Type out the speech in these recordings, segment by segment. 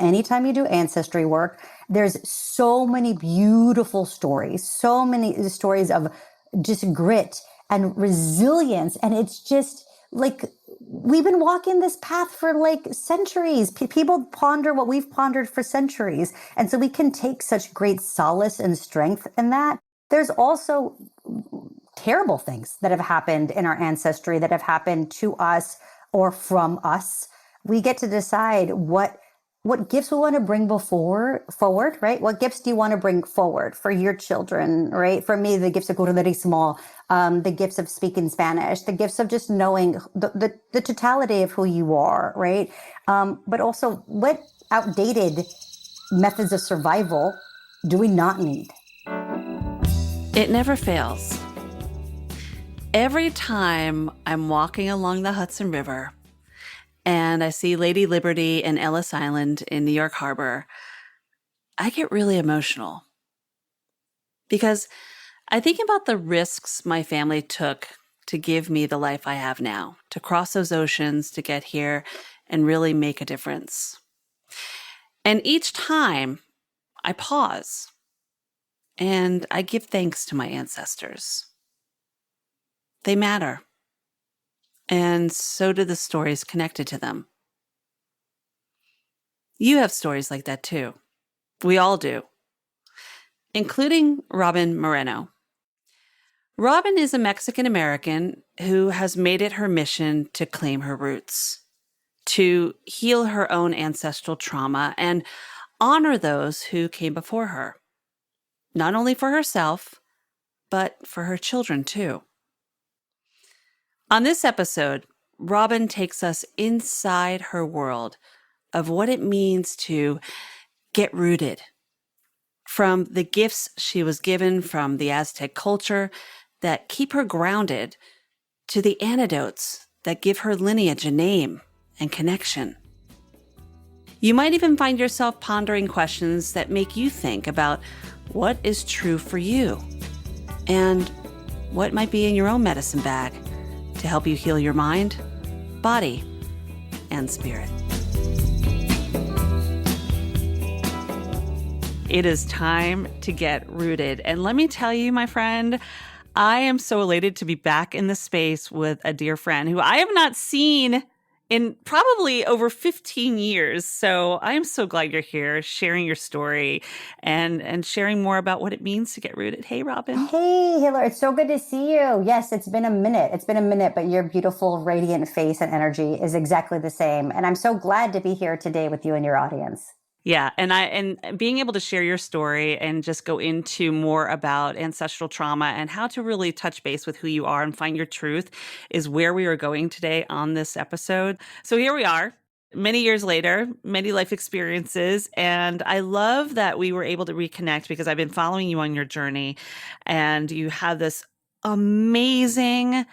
anytime you do ancestry work, there's so many beautiful stories, so many stories of just grit and resilience. And it's just like, we've been walking this path for like centuries. People ponder what we've pondered for centuries. And so we can take such great solace and strength in that. There's also terrible things that have happened in our ancestry that have happened to us or from us. We get to decide what gifts we want to bring forward, right? What gifts do you want to bring forward for your children, right? For me, the gifts of curandera, the gifts of speaking Spanish, the gifts of just knowing the totality of who you are, right? But also, what outdated methods of survival do we not need? It never fails. Every time I'm walking along the Hudson River and I see Lady Liberty and Ellis Island in New York Harbor, I get really emotional because I think about the risks my family took to give me the life I have now, to cross those oceans, to get here and really make a difference. And each time I pause and I give thanks to my ancestors. They matter. And so do the stories connected to them. You have stories like that too. We all do, including Robyn Moreno. Robyn is a Mexican American who has made it her mission to claim her roots, to heal her own ancestral trauma and honor those who came before her, not only for herself, but for her children too. On this episode, Robyn takes us inside her world of what it means to get rooted, from the gifts she was given from the Aztec culture that keep her grounded to the antidotes that give her lineage a name and connection. You might even find yourself pondering questions that make you think about what is true for you and what might be in your own medicine bag to help you heal your mind, body, and spirit. It is time to get rooted. And let me tell you, my friend, I am so elated to be back in the space with a dear friend who I have not seen in probably over 15 years. So I am so glad you're here sharing your story and sharing more about what it means to get rooted. Hey, Robyn. Hey, Hilary. It's so good to see you. Yes, it's been a minute. It's been a minute, but your beautiful, radiant face and energy is exactly the same. And I'm so glad to be here today with you and your audience. Yeah. And being able to share your story and just go into more about ancestral trauma and how to really touch base with who you are and find your truth is where we are going today on this episode. So here we are, many years later, many life experiences. And I love that we were able to reconnect because I've been following you on your journey and you have this amazing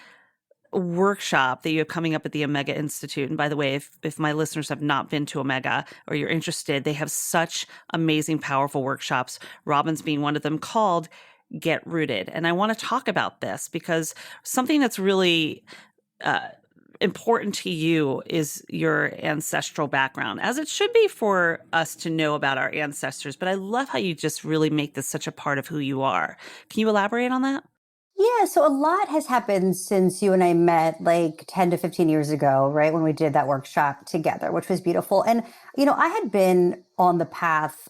workshop that you have coming up at the Omega Institute. And by the way, if my listeners have not been to Omega or you're interested, they have such amazing, powerful workshops. Robyn's being one of them, called Get Rooted. And I want to talk about this because something that's really important to you is your ancestral background, as it should be for us to know about our ancestors. But I love how you just really make this such a part of who you are. Can you elaborate on that? Yeah, so a lot has happened since you and I met like 10 to 15 years ago, right? When we did that workshop together, which was beautiful. And, I had been on the path,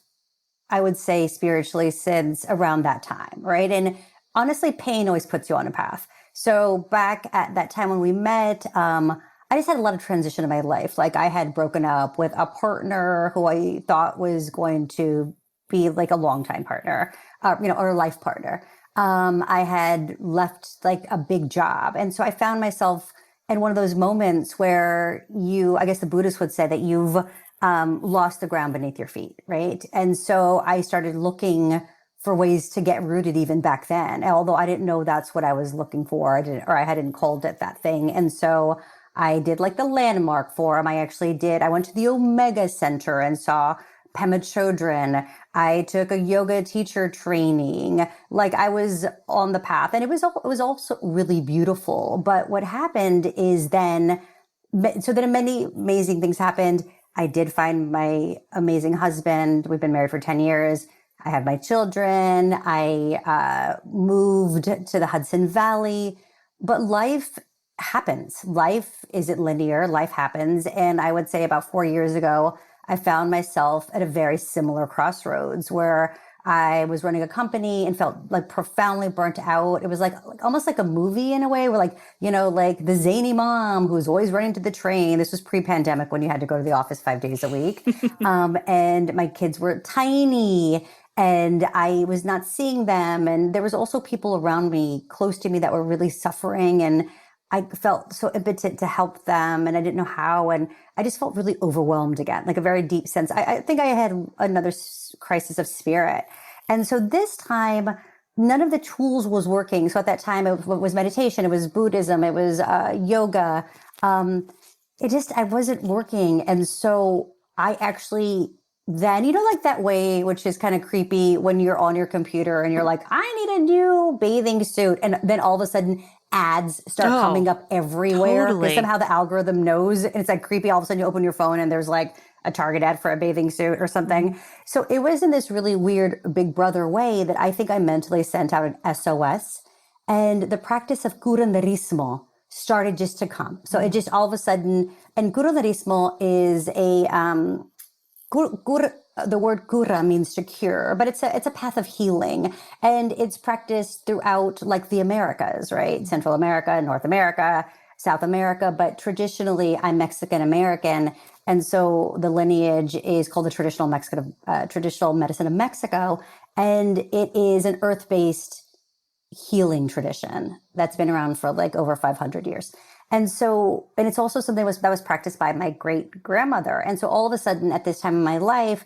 I would say spiritually, since around that time, right? And honestly, pain always puts you on a path. So back at that time when we met, I just had a lot of transition in my life. Like I had broken up with a partner who I thought was going to be like a longtime partner, or a life partner. I had left like a big job. And so I found myself in one of those moments where I guess the Buddhists would say that you've lost the ground beneath your feet, right? And so I started looking for ways to get rooted even back then, although I didn't know that's what I was looking for. I hadn't called it that thing. And so I did like the Landmark Forum. I went to the Omega Center and saw Pema Chodron. I took a yoga teacher training. Like I was on the path, and it was also really beautiful. But what happened is then many amazing things happened. I did find my amazing husband. We've been married for 10 years. I have my children. I moved to the Hudson Valley. But life happens. Life isn't linear. Life happens. And I would say about 4 years ago, I found myself at a very similar crossroads where I was running a company and felt like profoundly burnt out. It was like almost like a movie in a way where like, like the zany mom who's always running to the train. This was pre-pandemic when you had to go to the office 5 days a week. And my kids were tiny and I was not seeing them. And there was also people around me close to me that were really suffering. And I felt so impotent to help them and I didn't know how. And I just felt really overwhelmed again, like a very deep sense. I think I had another crisis of spirit. And so this time, none of the tools was working. So at that time, it was meditation, it was Buddhism, it was yoga. I wasn't working. And so I actually then, like that way, which is kind of creepy when you're on your computer and you're like, I need a new bathing suit. And then all of a sudden ads start coming up everywhere. Totally. Because somehow the algorithm knows and it's like creepy. All of a sudden you open your phone and there's like a Target ad for a bathing suit or something. Mm-hmm. So it was in this really weird big brother way that I think I mentally sent out an SOS. And the practice of curanderismo started just to come. So it just all of a sudden, and curanderismo is the word cura means to cure, but it's a path of healing, and it's practiced throughout like the Americas, right? Central America, North America, South America, but traditionally I'm Mexican American, and so the lineage is called the traditional medicine of Mexico, and it is an earth-based healing tradition that's been around for like over 500 years. And it's also something that was practiced by my great grandmother. And so all of a sudden at this time in my life,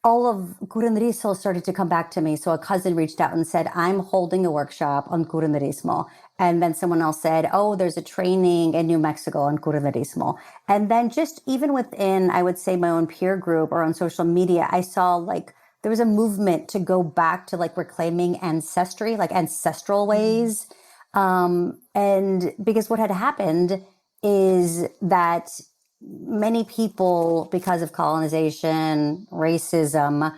all of curanderismo started to come back to me. So a cousin reached out and said, I'm holding a workshop on curanderismo. And then someone else said, oh, there's a training in New Mexico on curanderismo. And then just even within, I would say my own peer group or on social media, I saw like there was a movement to go back to like reclaiming ancestry, like ancestral ways. And because what had happened is that many people, because of colonization, racism,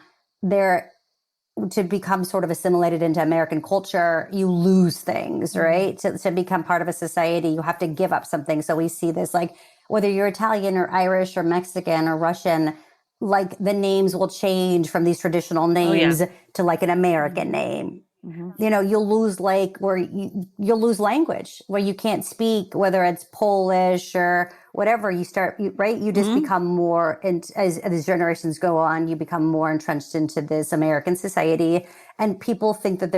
to become sort of assimilated into American culture, you lose things, right? To become part of a society, you have to give up something. So we see this, like, whether you're Italian or Irish or Mexican or Russian, like the names will change from these traditional names to like an American name. Mm-hmm. You'll lose you'll lose language where you can't speak, whether it's Polish or whatever. You just become more, and as generations go on, you become more entrenched into this American society, and people think that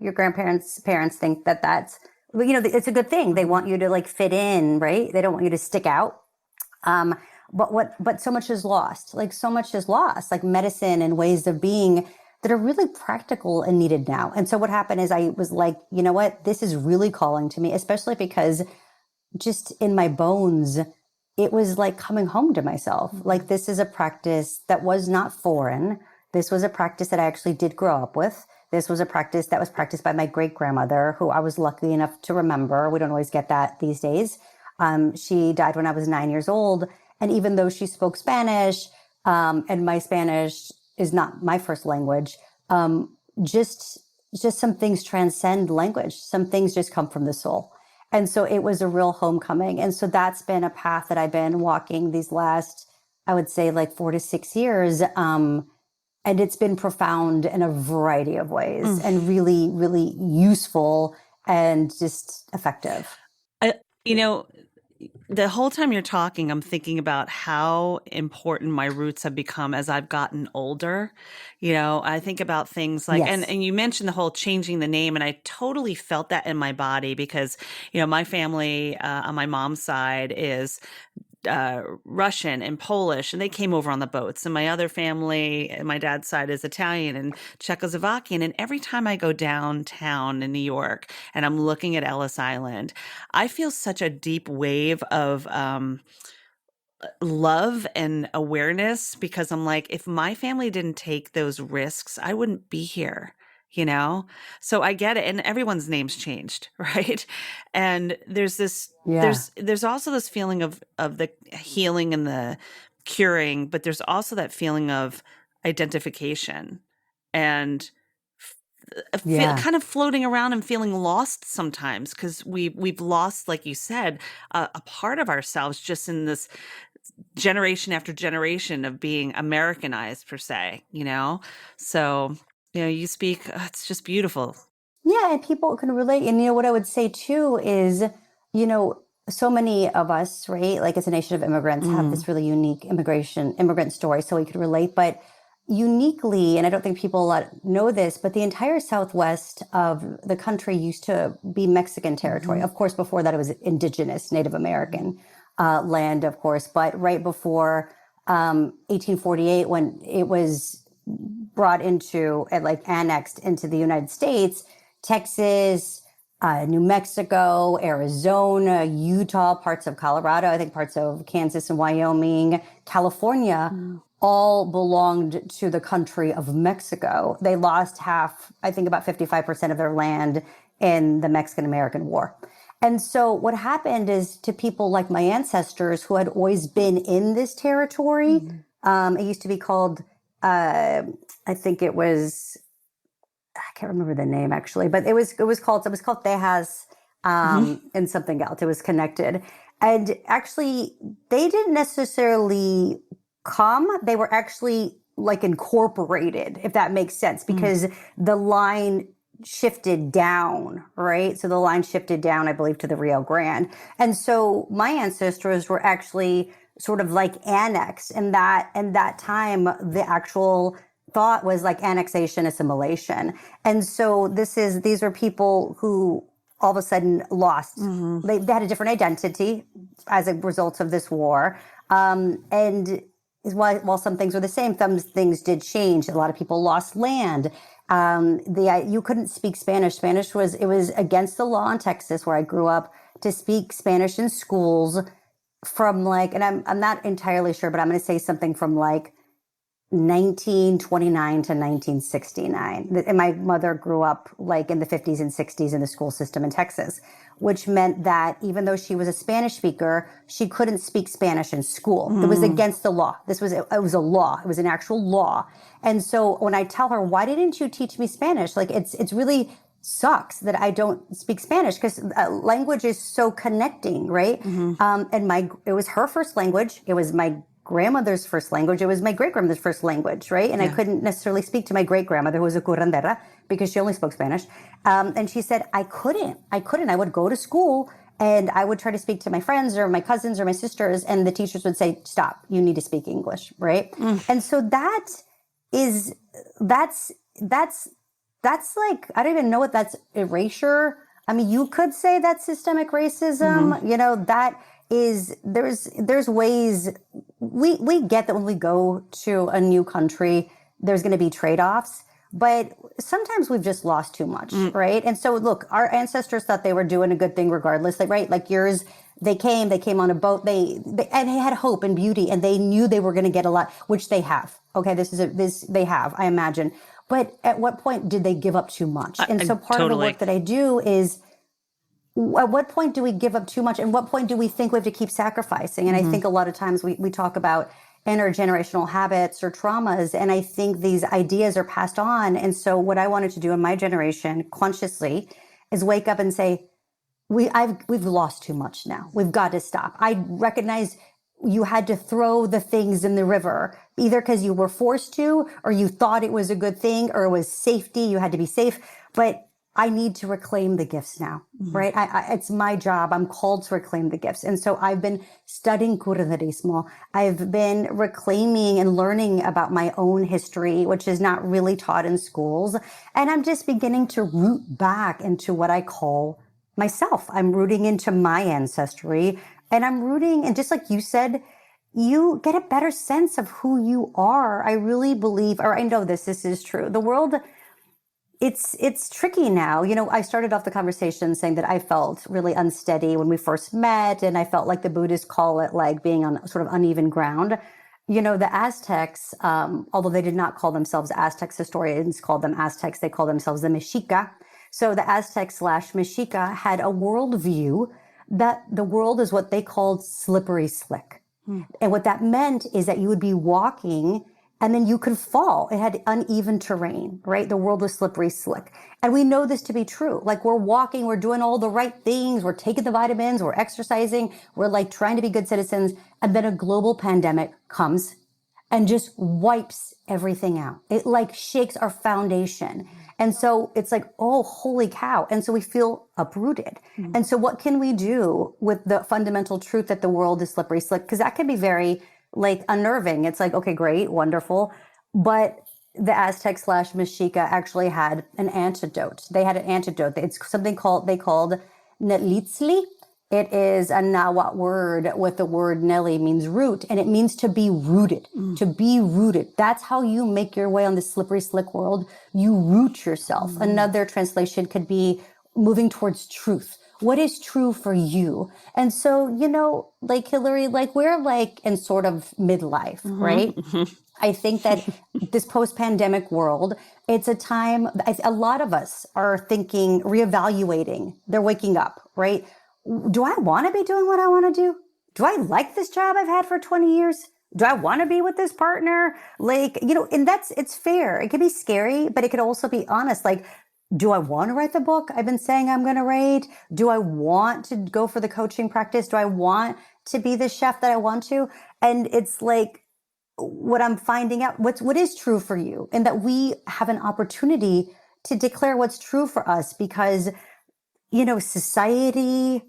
your parents think that that's, it's a good thing. They want you to like fit in, right? They don't want you to stick out. But so much is lost, like medicine and ways of being that are really practical and needed now. And so what happened is I was like, you know what, this is really calling to me, especially because just in my bones, it was like coming home to myself. Mm-hmm. Like, this is a practice that was not foreign. This was a practice that I actually did grow up with. This was a practice that was practiced by my great grandmother, who I was lucky enough to remember. We don't always get that these days. She died when I was 9 years old. And even though she spoke Spanish, and my Spanish is not my first language, just some things transcend language. Some things just come from the soul. And so it was a real homecoming. And so that's been a path that I've been walking these last, I would say, like 4 to 6 years. And it's been profound in a variety of ways and really, really useful and just effective. The whole time you're talking, I'm thinking about how important my roots have become as I've gotten older. I think about things like, Yes. and you mentioned the whole changing the name, and I totally felt that in my body because, my family on my mom's side is Russian and Polish, and they came over on the boats. And my other family, my dad's side, is Italian and Czechoslovakian. And every time I go downtown in New York and I'm looking at Ellis Island, I feel such a deep wave of love and awareness, because I'm like, if my family didn't take those risks, I wouldn't be here. you know? So I get it. And everyone's name's changed, right? And Yeah. there's also this feeling of the healing and the curing, but there's also that feeling of identification and Yeah. kind of floating around and feeling lost sometimes because we've lost, like you said, a part of ourselves just in this generation after generation of being Americanized per se, you know? So, you speak, it's just beautiful. Yeah, and people can relate. And what I would say too is, you know, so many of us, right, like as a nation of immigrants, have Mm. this really unique immigrant story, so we could relate. But uniquely, and I don't think people a lot know this, but the entire southwest of the country used to be Mexican territory. Hmm. Of course, before that, it was indigenous Native American land, of course. But right before 1848, when it was brought into and like annexed into the United States, Texas, New Mexico, Arizona, Utah, parts of Colorado, I think parts of Kansas and Wyoming, California, all belonged to the country of Mexico. They lost half, I think about 55% of their land in the Mexican American War. And so what happened is to people like my ancestors who had always been in this territory, it used to be called, I think it was, I can't remember the name actually, but it was called Tejas Hmm. and something else. It was connected, and actually they didn't necessarily come. They were actually like incorporated, if that makes sense, because the line shifted down, right? So the line shifted down, I believe, to the Rio Grande, and so my ancestors were actually sort of like annexed, and that time the actual thought was like annexation, assimilation. And so these were people who all of a sudden lost. Hmm. They had a different identity as a result of this war. And while some things were the same, some things did change. A lot of people lost land. You couldn't speak Spanish. It was against the law in Texas, where I grew up, to speak Spanish in schools from like, and I'm not entirely sure, but I'm going to say something from like 1929 to 1969. And my mother grew up like in the 50s and 60s in the school system in Texas, which meant that even though she was a Spanish speaker, she couldn't speak Spanish in school. It was Mm. against the law. It was a law. It was an actual law. And so when I tell her, why didn't you teach me Spanish? Like it's really sucks that I don't speak Spanish, because language is so connecting, right? Hmm. It was her first language. It was my grandmother's first language. It was my great grandmother's first language, right? And I Yeah. couldn't necessarily speak to my great grandmother, who was a curandera, because she only spoke Spanish. And she said, I couldn't. I would go to school and I would try to speak to my friends or my cousins or my sisters, and the teachers would say, stop, you need to speak English, right? Mm. And so is, that's, that's, that's like, I don't even know what that's erasure. I mean, you could say that's systemic Hmm. racism, that is, there's ways we get that when we go to a new country, there's going to be trade-offs, but sometimes we've just lost too much, Mm. right? And so look, our ancestors thought they were doing a good thing regardless, like, right? Like yours, they came on a boat, and they had hope and beauty, and they knew they were going to get a lot, which they have. Okay, they have, I imagine. But at what point did they give up too much? And so part of the Totally. work that I do is, at what point do we give up too much? And what point do we think we have to keep sacrificing? And I Hmm. think a lot of times we talk about intergenerational habits or traumas, and I think these ideas are passed on. And so what I wanted to do in my generation consciously is wake up and say, we've lost too much now. We've got to stop. I recognize you had to throw the things in the river, either because you were forced to, or you thought it was a good thing, or it was safety. You had to be safe. But I need to reclaim the gifts now, Hmm. right? It's my job. I'm called to reclaim the gifts. And so I've been studying curanderismo. I've been reclaiming and learning about my own history, which is not really taught in schools. And I'm just beginning to root back into what I call myself. I'm rooting into my ancestry, and I'm rooting, and just like you said, you get a better sense of who you are. I really believe, or I know this is true. The world, it's tricky now. I started off the conversation saying that I felt really unsteady when we first met, and I felt like the Buddhists call it like being on sort of uneven ground. The Aztecs, although they did not call themselves Aztecs, historians called them Aztecs, they call themselves the Mexica. So the Aztecs slash Mexica had a worldview that the world is what they called slippery slick. And what that meant is that you would be walking and then you could fall. It had uneven terrain, right? The world was slippery slick. And we know this to be true. Like we're walking, we're doing all the right things, we're taking the vitamins, we're exercising, we're like trying to be good citizens. And then a global pandemic comes and just wipes everything out. It like shakes our foundation. And so it's like, oh, holy cow. And so we feel uprooted. And so what can we do with the fundamental truth that the world is slippery slick? Because that can be very like unnerving. It's like, okay, great, wonderful. But the Aztec slash Mexica actually had an antidote. They had an antidote. It's something they called Netlitzli. It is a Nahuatl word with the word Nelly means root, and it means to be rooted, to be rooted. That's how you make your way on this slippery, slick world. You root yourself. Another translation could be moving towards truth. What is true for you? And so, like Hilary, like we're like in sort of midlife, right? I think that this post-pandemic world, it's a time, a lot of us are thinking, reevaluating. They're waking up, right? Do I want to be doing what I want to do? Do I like this job I've had for 20 years? Do I want to be with this partner? Like, and it's fair. It can be scary, but it could also be honest. Like, do I want to write the book I've been saying I'm going to write? Do I want to go for the coaching practice? Do I want to be the chef that I want to? And it's like, what I'm finding out, what is true for you, and that we have an opportunity to declare what's true for us because, society,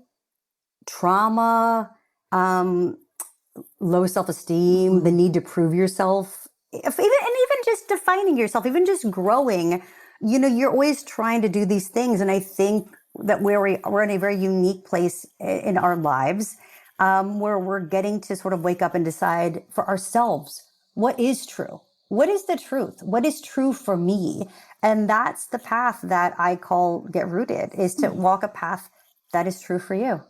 trauma, low self-esteem, the need to prove yourself, even just defining yourself, even just growing, you're always trying to do these things. And I think that we're in a very unique place in our lives, where we're getting to sort of wake up and decide for ourselves, what is true? What is the truth? What is true for me? And that's the path that I call Get Rooted, is to walk a path that is true for you.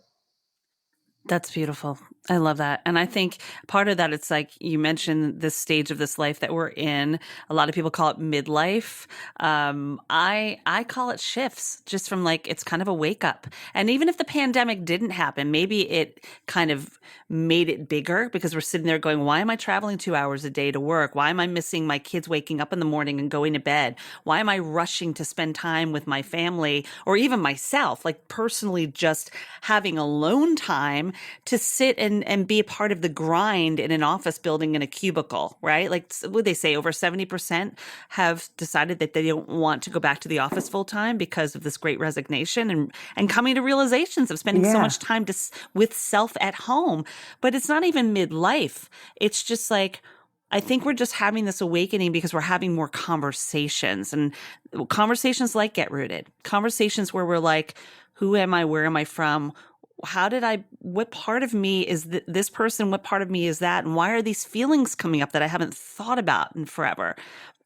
That's beautiful. I love that. And I think part of that, it's like you mentioned this stage of this life that we're in. A lot of people call it midlife. I call it shifts, just from like, it's kind of a wake up. And even if the pandemic didn't happen, maybe it kind of made it bigger because we're sitting there going, why am I traveling 2 hours a day to work? Why am I missing my kids waking up in the morning and going to bed? Why am I rushing to spend time with my family or even myself, like personally just having alone time to sit and be a part of the grind in an office building in a cubicle, right? Like what they say, over 70% have decided that they don't want to go back to the office full time because of this great resignation and coming to realizations of spending so much time with self at home. But it's not even midlife. It's just like, I think we're just having this awakening because we're having more conversations, and conversations like Get Rooted, conversations where we're like, who am I? Where am I from? What part of me is this person? What part of me is that? And why are these feelings coming up that I haven't thought about in forever?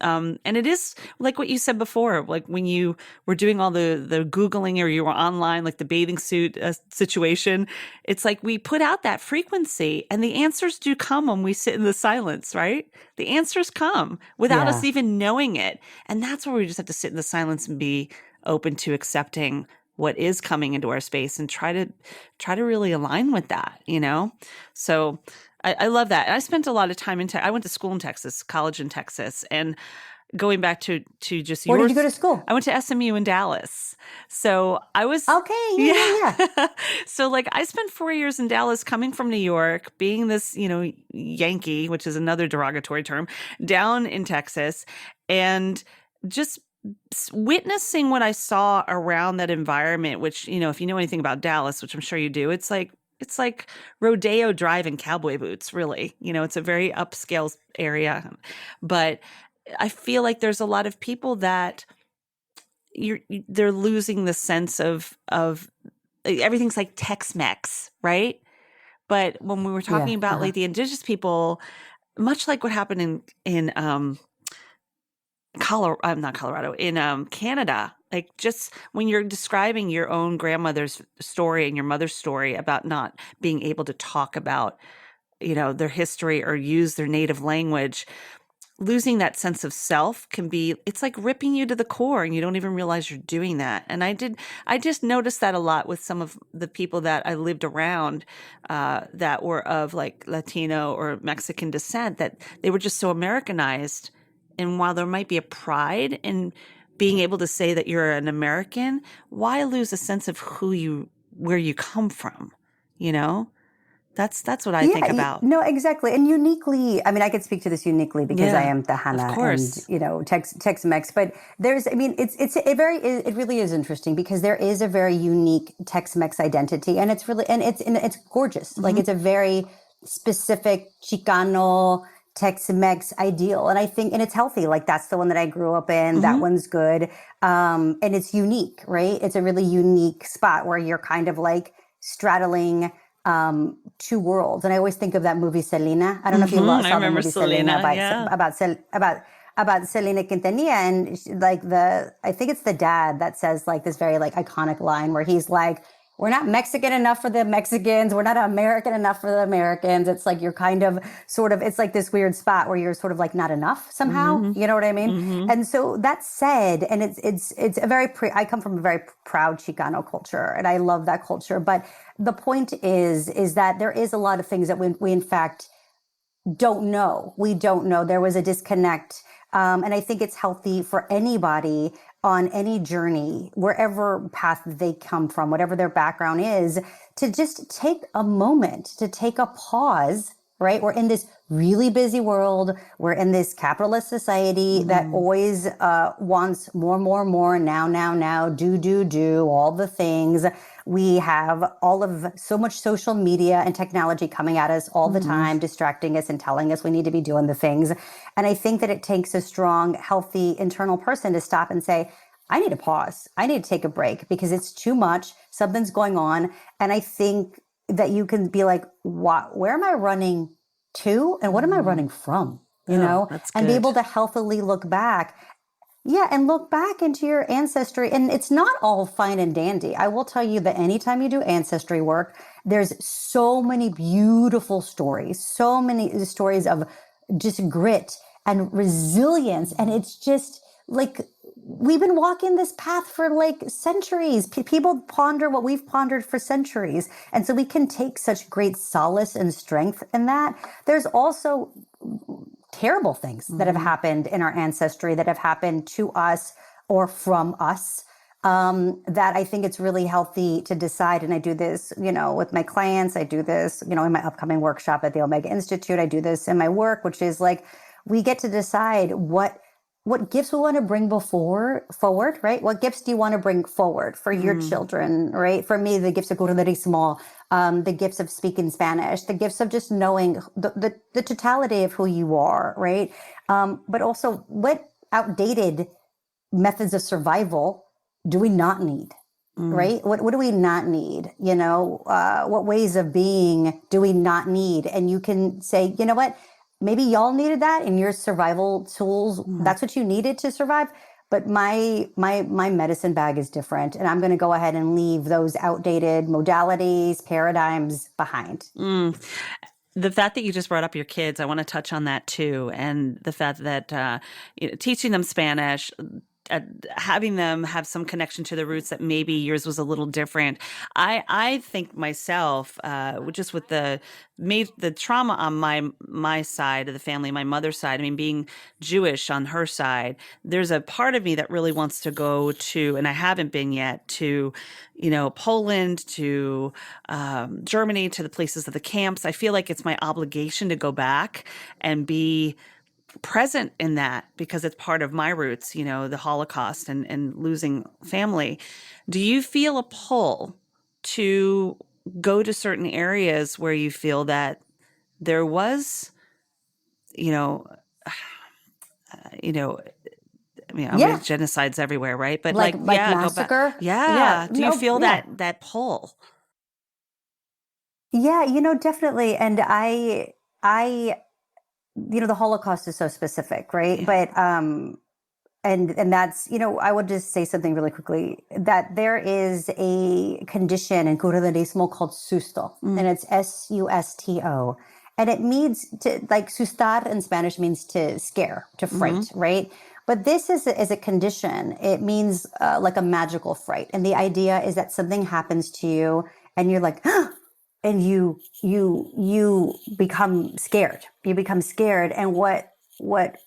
And it is like what you said before, like when you were doing all the Googling or you were online, like the bathing suit situation, it's like we put out that frequency and the answers do come when we sit in the silence, right? The answers come without us even knowing it. And that's where we just have to sit in the silence and be open to accepting what is coming into our space and try to really align with that, So I love that. And I spent a lot of time I went to school in Texas, college in Texas, and going back to just Where did you go to school? I went to SMU in Dallas. So I was okay. Yeah. So like I spent 4 years in Dallas, coming from New York, being this Yankee, which is another derogatory term, down in Texas, and just witnessing what I saw around that environment, which, if you know anything about Dallas, which I'm sure you do, it's like Rodeo Drive and cowboy boots, really. It's a very upscale area. But I feel like there's a lot of people that they're losing the sense of everything's like Tex-Mex, right? But when we were talking about like the indigenous people, much like what happened in not Colorado, in Canada, like just when you're describing your own grandmother's story and your mother's story about not being able to talk about their history or use their native language, losing that sense of self it's like ripping you to the core, and you don't even realize you're doing that. And I just noticed that a lot with some of the people that I lived around, that were of like Latino or Mexican descent, that they were just so Americanized. And while there might be a pride in being able to say that you're an American, why lose a sense of where you come from? You know, that's what I think Yeah, about. no, exactly. And uniquely, I mean, I could speak to this uniquely because I Yeah, am of Tejana and, course. Tex-Mex, but I mean, it really is interesting because there is a very unique Tex-Mex identity, and it's gorgeous. Like, Hmm. it's a very specific Chicano Tex-Mex ideal. And I think, and it's healthy. Like, that's the one that I grew up in. That Hmm. one's good. And it's unique, right? It's a really unique spot where you're kind of like straddling two worlds. And I always think of that movie Selena. I don't know if you I saw the remember movie Selena Selena. Yeah. about Selena Quintanilla, and I think it's the dad that says like this very like iconic line where he's like, "We're not Mexican enough for the Mexicans. We're not American enough for the Americans." It's like you're kind of sort of, it's like this weird spot where you're sort of like not enough somehow. Hmm. You know what I mean? Hmm. And so that said, and it's a I come from a very proud Chicano culture, and I love that culture. But the point is that there is a lot of things that we in fact don't know. We don't know. There was a disconnect. And I think it's healthy for anybody on any journey, wherever path they come from, whatever their background is, to just take a moment, to take a pause, right? We're in this really busy world. We're in this capitalist society that Hmm. always wants more, more, more, now, do, all the things. We have so much social media and technology coming at us all the Hmm. time, distracting us and telling us we need to be doing the things. And I think that it takes a strong, healthy internal person to stop and say, I need to pause. I need to take a break because it's too much. Something's going on. And I think that you can be like, where am I running to? And what am I Hmm. running from? Oh, that's And be good. able to healthily look back. Yeah, and look back into your ancestry. And it's not all fine and dandy. I will tell you that anytime you do ancestry work, there's so many beautiful stories, so many stories of just grit and resilience. And it's just like we've been walking this path for like centuries. People ponder what we've pondered for centuries. And so we can take such great solace and strength in that. There's also terrible things that have Hmm. happened in our ancestry, that have happened to us or from us, that I think it's really healthy to decide. And I do this, with my clients. I do this, in my upcoming workshop at the Omega Institute. I do this in my work, which is like, we get to decide what gifts we want to bring forward, right? What gifts do you want to bring forward for your Hmm. children, right? For me, the gifts of curanderismo, the gifts of speaking Spanish, the gifts of just knowing the totality of who you are, right? But also, what outdated methods of survival do we not need? Mm. Right? What do we not need? What ways of being do we not need? And you can say, you know what? Maybe y'all needed that in your survival tools. Mm. That's what you needed to survive. But my medicine bag is different, and I'm going to go ahead and leave those outdated modalities, paradigms behind. Mm. The fact that you just brought up your kids, I want to touch on that too. And the fact that teaching them Spanish, uh, having them have some connection to the roots that maybe yours was a little different. I think myself, just with the trauma on my side of the family, my mother's side. I mean, being Jewish on her side, there's a part of me that really wants to go to, and I haven't been yet, to Poland, to Germany, to the places of the camps. I feel like it's my obligation to go back and be present in that because it's part of my roots, the Holocaust and losing family. Do you feel a pull to go to certain areas where you feel that there was, you know, you know, I mean, Yeah, genocides everywhere, right? But like, like yeah, go back. massacre. Yeah, Yeah. Do you no, feel yeah. that pull? Yeah, definitely. And I, the Holocaust is so specific, right? Yeah. But and that's, I would just say something really quickly, that there is a condition in curandismo called susto, and Mm. it's Susto. And it means to, like, sustar in Spanish means to scare, to fright, right? But this is a condition. It means like a magical fright. And the idea is that something happens to you and you're like, and you become scared. You become scared. And what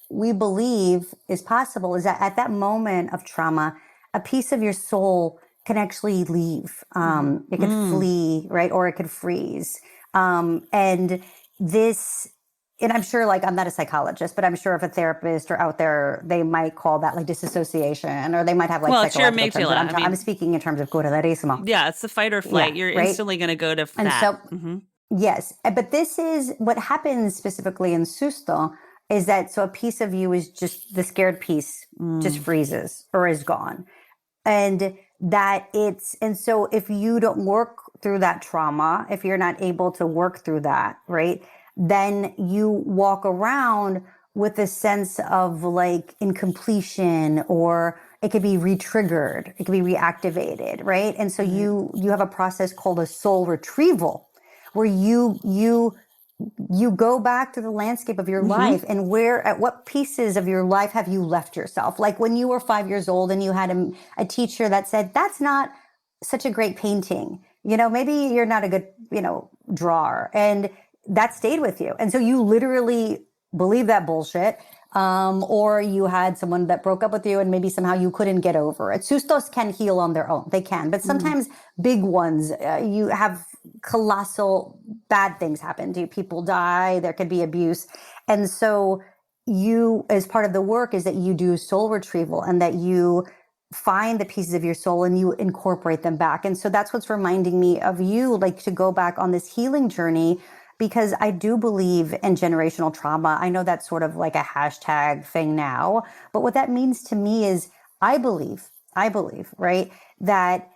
we believe is possible is that at that moment of trauma, a piece of your soul can actually leave. It could flee, right? Or it could freeze. And this, and I'm sure, like, I'm not a psychologist, but I'm sure if a therapist or out there, they might call that like disassociation, or they might have like Well, it's your psychological terms. amygdala. But I'm speaking in terms of curandera. Yeah, it's the fight or flight. Yeah, You're right? instantly going to go to And that. so, yes, but this is what happens specifically in susto is that, so a piece of you is just, the scared piece just freezes or is gone. And so if you don't work through that trauma, if you're not able to work through that, right, then you walk around with a sense of like incompletion, or it could be re-triggered, it could be reactivated, right? And so you have a process called a soul retrieval, where you go back to the landscape of your life, and at what pieces of your life have you left yourself? Like when you were 5 years old and you had a teacher that said, that's not such a great painting. Maybe you're not a good, drawer, and that stayed with you. And so you literally believe that bullshit. Or you had someone that broke up with you and maybe somehow you couldn't get over it. Sustos can heal on their own. They can. But sometimes big ones, you have colossal bad things happen to you. People die. There could be abuse. And so you, as part of the work, is that you do soul retrieval, and that you find the pieces of your soul and you incorporate them back. And so that's what's reminding me of you, like, to go back on this healing journey, because I do believe in generational trauma. I know that's sort of like a hashtag thing now, but what that means to me is I believe, right, that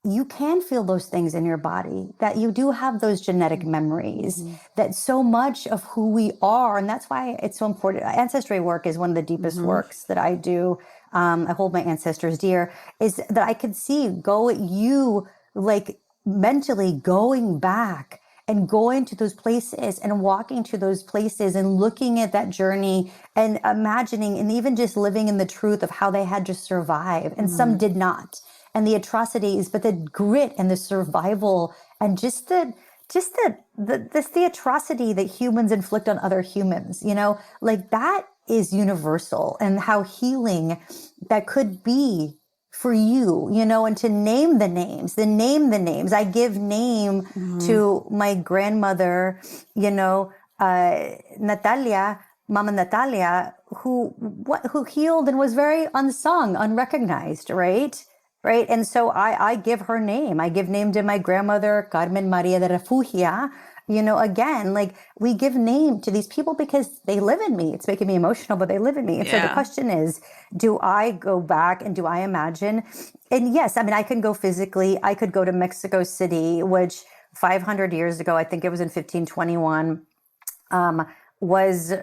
you can feel those things in your body, that you do have those genetic memories, that so much of who we are, and that's why it's so important. Ancestry work is one of the deepest works that I do. I hold my ancestors dear, is that I could see you like mentally going back and going to those places and walking to those places and looking at that journey and imagining and even just living in the truth of how they had to survive. And some did not. And the atrocities, but the grit and the survival and just the atrocity that humans inflict on other humans, like that is universal, and how healing that could be for you, and to name the names. I give name to my grandmother, Natalia, Mama Natalia, who healed and was very unsung, unrecognized, right? Right. And so I give her name. I give name to my grandmother, Carmen Maria de Refugia. Again, like, we give name to these people because they live in me. It's making me emotional, but they live in me. And so the question is, do I go back and do I imagine? And yes, I mean, I can go physically. I could go to Mexico City, which 500 years ago, I think it was in 1521, was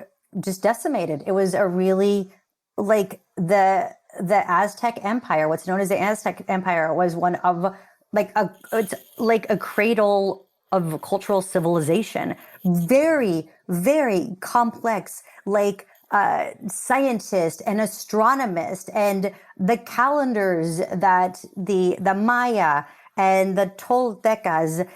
just decimated. It was a really, like, the Aztec Empire, what's known as the Aztec Empire, was one of it's like a cradle of cultural civilization. Very, very complex, like scientist and astronomist, and the calendars that the Maya and the Toltecas,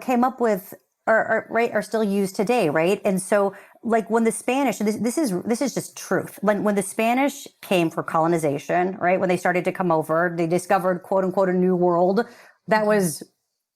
came up with are still used today, right? And so, like, when the Spanish, this is just truth. When the Spanish came for colonization, right? When they started to come over, they discovered, quote unquote, a new world that was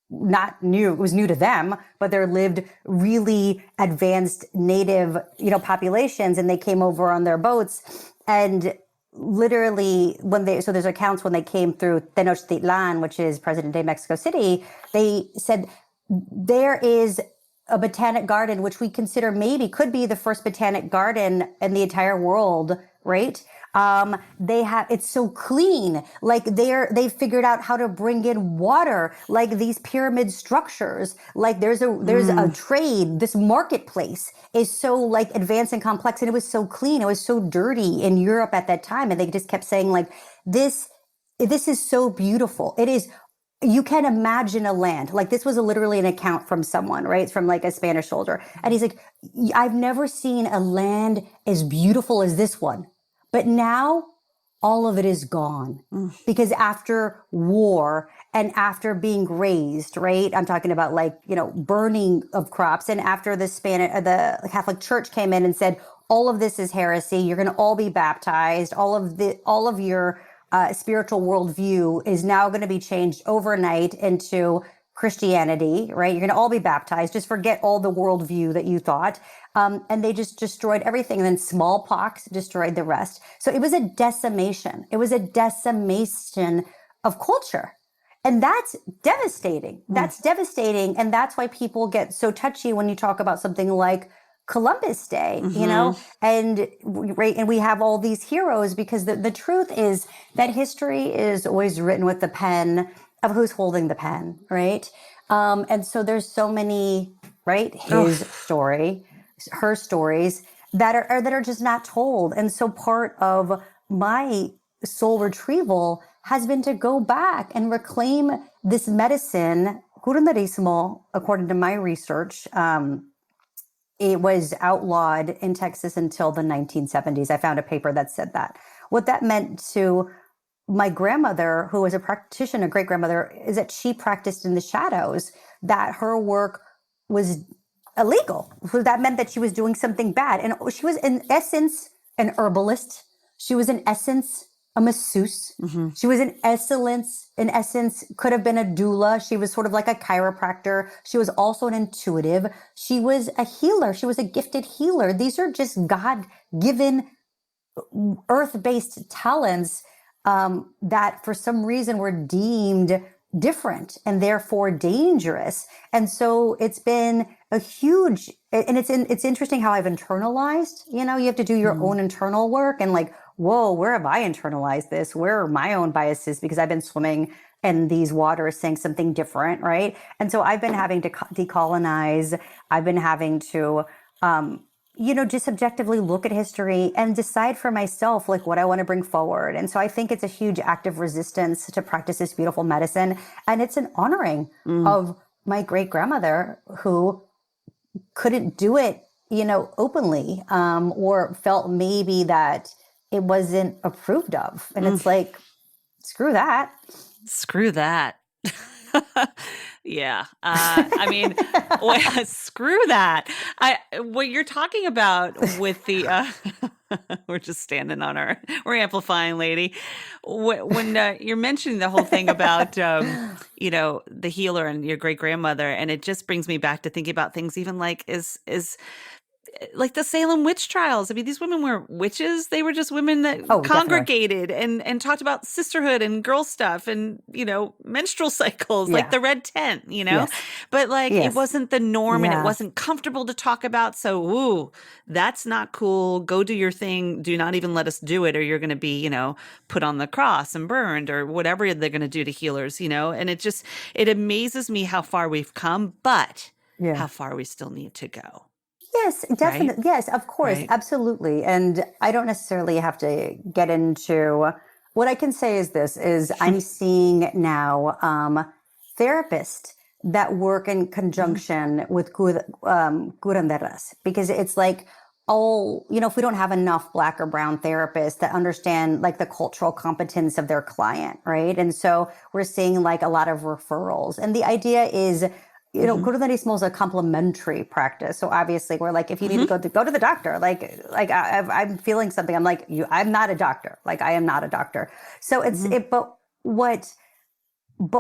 not new. It was new to them, but there lived really advanced native, populations, and they came over on their boats. And literally, so there's accounts when they came through Tenochtitlan, which is present day Mexico City, they said, there is a botanic garden, which we consider maybe could be the first botanic garden in the entire world, right? It's so clean. Like, they figured out how to bring in water, like these pyramid structures. Like, there's a trade. This marketplace is so, like, advanced and complex, and it was so clean. It was so dirty in Europe at that time, and they just kept saying, like, this is so beautiful. It is. you can imagine a land like this was literally an account from someone, right? It's from like a Spanish soldier. And he's like, I've never seen a land as beautiful as this one. But now all of it is gone because after war and after being razed, right? I'm talking about like, burning of crops. And after the Catholic Church came in and said, all of this is heresy. You're going to all be baptized. All of your spiritual worldview is now going to be changed overnight into Christianity, right? You're going to all be baptized. Just forget all the worldview that you thought. And they just destroyed everything. And then smallpox destroyed the rest. So it was a decimation. It was a decimation of culture. And that's devastating. That's devastating. And that's why people get so touchy when you talk about something like Columbus Day, and we have all these heroes because the truth is that history is always written with the pen of who's holding the pen, right? And so there's so many, right? His story, her stories that are just not told. And so part of my soul retrieval has been to go back and reclaim this medicine, curanderismo, according to my research. It was outlawed in Texas until the 1970s. I found a paper that said that. What that meant to my grandmother, who was a practitioner, great grandmother, is that she practiced in the shadows, that her work was illegal. So that meant that she was doing something bad. And she was in essence an herbalist. She was in essence a masseuse. She was in essence, could have been a doula. She was sort of like a chiropractor. She was also an intuitive. She was a healer. She was a gifted healer. These are just God-given earth-based talents that for some reason were deemed different and therefore dangerous. And so it's been a huge, and it's interesting how I've internalized, you have to do your own internal work and like, whoa, where have I internalized this? Where are my own biases? Because I've been swimming in these waters saying something different, right? And so I've been having to decolonize. I've been having to, just objectively look at history and decide for myself, like what I want to bring forward. And so I think it's a huge act of resistance to practice this beautiful medicine. And it's an honoring of my great grandmother who couldn't do it, openly, or felt maybe that it wasn't approved of. And it's like, screw that. Screw that. Yeah. I mean, screw that. What you're talking about with the, we're just standing on we're amplifying, lady. When you're mentioning the whole thing about, the healer and your great grandmother, and it just brings me back to thinking about things even like is like the Salem witch trials. I mean, these women were witches. They were just women that congregated and talked about sisterhood and girl stuff and, menstrual cycles, like the red tent, Yes. but like Yes. it wasn't the norm and it wasn't comfortable to talk about. So, ooh, that's not cool. Go do your thing. Do not even let us do it or you're going to be, put on the cross and burned or whatever they're going to do to healers, and it amazes me how far we've come, but how far we still need to go. Yes, definitely. Right? Yes, of course. Right? Absolutely. And I don't necessarily have to get into what I can say is this is I'm seeing now therapists that work in conjunction with curanderas because it's like, if we don't have enough Black or brown therapists that understand like the cultural competence of their client, right? And so we're seeing like a lot of referrals. And the idea is, curanderismo is a complementary practice. So obviously we're like, if you need to go to the doctor, like I'm feeling something. I'm like, I'm not a doctor. Like I am not a doctor. So but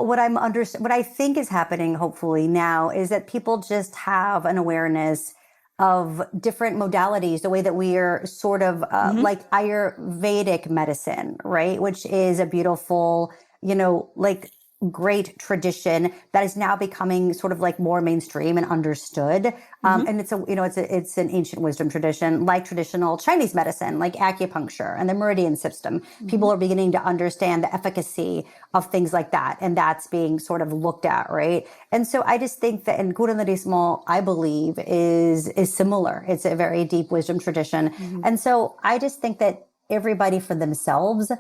what I think is happening hopefully now is that people just have an awareness of different modalities, the way that we are sort of like Ayurvedic medicine, right? Which is a beautiful, like great tradition that is now becoming sort of like more mainstream and understood. And it's it's an ancient wisdom tradition, like traditional Chinese medicine, like acupuncture and the meridian system. People are beginning to understand the efficacy of things like that. And that's being sort of looked at, right? And so I just think that in curanderismo, I believe is similar. It's a very deep wisdom tradition. And so I just think that everybody for themselves,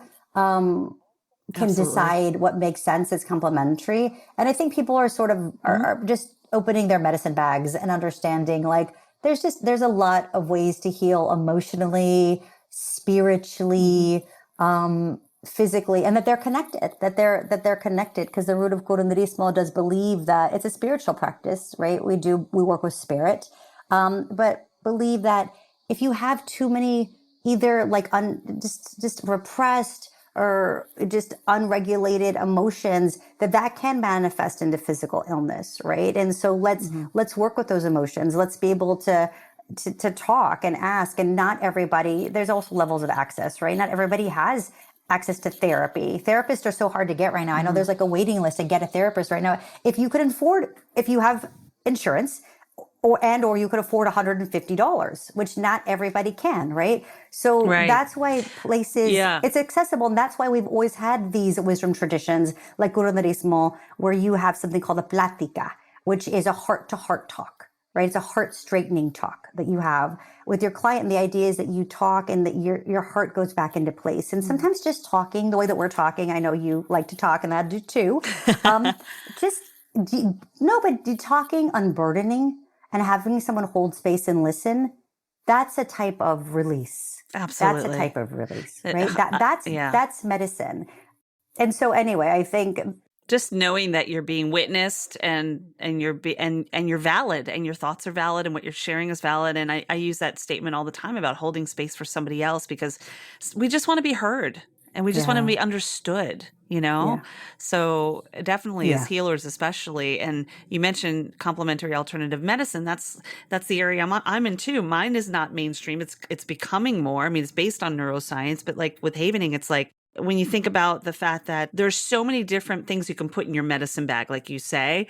can Absolutely. decide what makes sense as complementary. And I think people are sort of Mhm. are just opening their medicine bags and understanding like there's a lot of ways to heal emotionally, Mhm. spiritually, physically, and that they're connected, that they're connected because the root of curanderismo does believe that it's a spiritual practice, right? We work with spirit, but believe that if you have too many either like just repressed or just unregulated emotions, that can manifest into physical illness, right? And so Mhm. let's work with those emotions. Let's be able to talk and ask. And not everybody, there's also levels of access, right? Not everybody has access to therapy. Therapists are so hard to get right now. I know Mhm. there's like a waiting list to get a therapist right now. If you have insurance, or you could afford $150, which not everybody can, right? So Right. that's why places, Yeah. it's accessible. And that's why we've always had these wisdom traditions like curanderismo, where you have something called a plática, which is a heart to heart talk, right? It's a heart straightening talk that you have with your client. And the idea is that you talk and that your heart goes back into place. And Mhm. sometimes just talking the way that we're talking, I know you like to talk and I do too. Um, just, no, but talking, unburdening, and having someone hold space and listen, that's a type of release. That's a Absolutely. type of release, Uh, right? yeah. That's medicine. And so anyway, I think Just knowing that you're being witnessed and you're valid and your thoughts are valid and what you're sharing is valid. And I use that statement all the time about holding space for somebody else because we just want to be heard and we just want to yeah, be understood, you know? yeah, So definitely as yeah, healers, especially, and you mentioned complementary alternative medicine. That's the area I'm in too. Mine is not mainstream. It's becoming more. I mean, it's based on neuroscience, but like with havening, it's like, when you think about the fact that there's so many different things you can put in your medicine bag, like you say,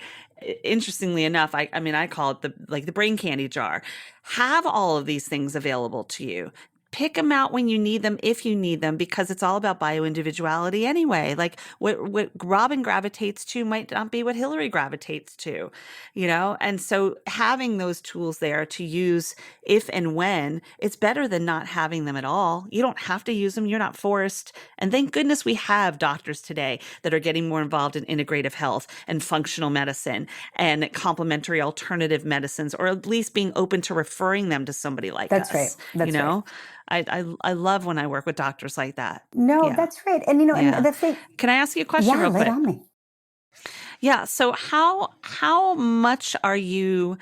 interestingly enough, I mean, I call it the brain candy jar. Have all of these things available to you. Pick them out when you need them, if you need them, because it's all about bio individuality anyway. Like what Robyn gravitates to might not be what Hilary gravitates to, you know? And so having those tools there to use if and when, it's better than not having them at all. You don't have to use them. You're not forced. And thank goodness we have doctors today that are getting more involved in integrative health and functional medicine and complementary alternative medicines, or at least being open to referring them to somebody like that's right. us. You That's right. know, I love when I work with doctors like that. No, Yeah. that's right. And and Yeah. the thing, Can I ask you a question yeah, real lay it quick? on me. Yeah. So how much are you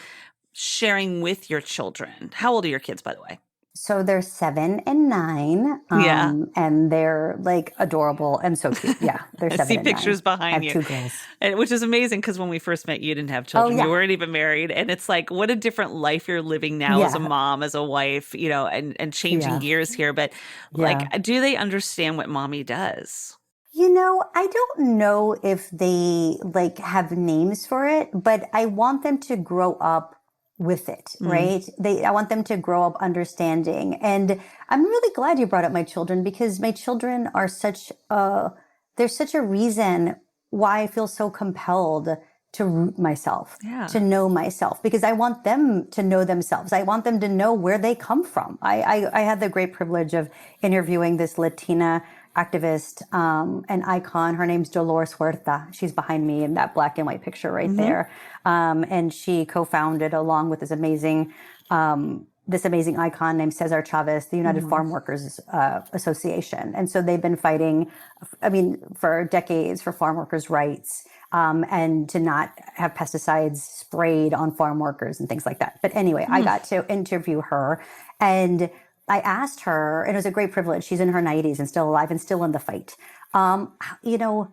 sharing with your children? How old are your kids, by the way? So they're 7 and 9, Yeah. and they're like adorable and so cute. Yeah, they're I seven see and nine. pictures I behind have you, two girls. which is amazing because when we first met, you didn't have Oh children. You yeah, weren't even married. And it's like, what a different life you're living now as a yeah, mom, as a wife, you know, and changing yeah, gears here. But like, yeah. do they understand what mommy does? I don't know if they like have names for it, but I want them to grow up with it, Mm, right? I want them to grow up understanding. And I'm really glad you brought up my children because my children are there's such a reason why I feel so compelled to root myself, yeah. to know myself, because I want them to know themselves. I want them to know where they come from. I had the great privilege of interviewing this Latina activist, an icon. Her name's Dolores Huerta. She's behind me in that black and white picture right Hmm. there. And she co-founded, along with this amazing icon named Cesar Chavez, the United Hmm. Farm Workers Association. And so they've been fighting, I mean, for decades for farm workers' rights, and to not have pesticides sprayed on farm workers and things like that. But anyway, I Mm. got to interview her, and I asked her, and it was a great privilege. She's in her 90s and still alive and still in the fight. Um, you know,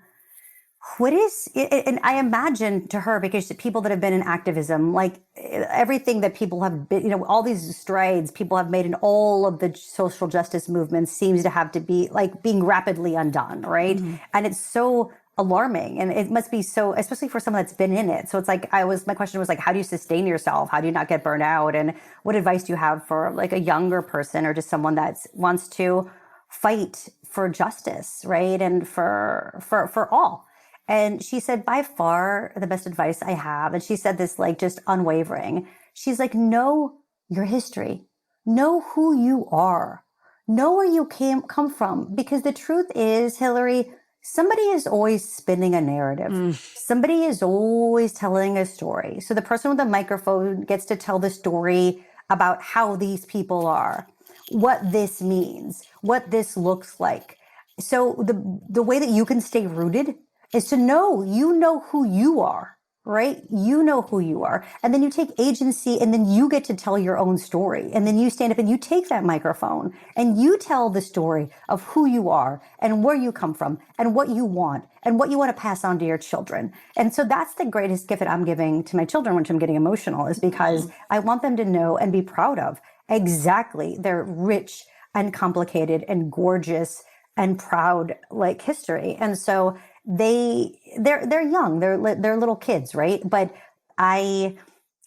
what is it? And I imagine to her, because people that have been in activism, like everything that people have been, all these strides people have made in all of the social justice movements seems to have to be like being rapidly undone, right? Hmm. And it's so alarming, and it must be so, especially for someone that's been in it. So it's like, my question was like, how do you sustain yourself? How do you not get burned out? And what advice do you have for like a younger person or just someone that wants to fight for justice, right? And for all. And she said, by far the best advice I have. And she said this like just unwavering. She's like, know your history, know who you are, know where you come from. Because the truth is, Hilary, somebody is always spinning a narrative. Somebody is always telling a story. So the person with the microphone gets to tell the story about how these people are, what this means, what this looks like. So the way that you can stay rooted is to know you know who you are, right? You know who you are. And then you take agency and then you get to tell your own story. And then you stand up and you take that microphone and you tell the story of who you are and where you come from and what you want to pass on to your children. And so that's the greatest gift that I'm giving to my children, which I'm getting emotional, is because I want them to know and be proud of exactly their rich and complicated and gorgeous and proud like history. And so they're young, they're little kids, right? But I'm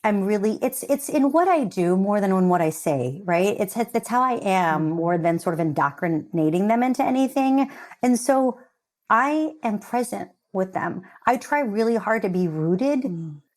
really, it's in what I do more than in what I say, right? It's how I am more than sort of indoctrinating them into anything. And so I am present with them. I try really hard to be rooted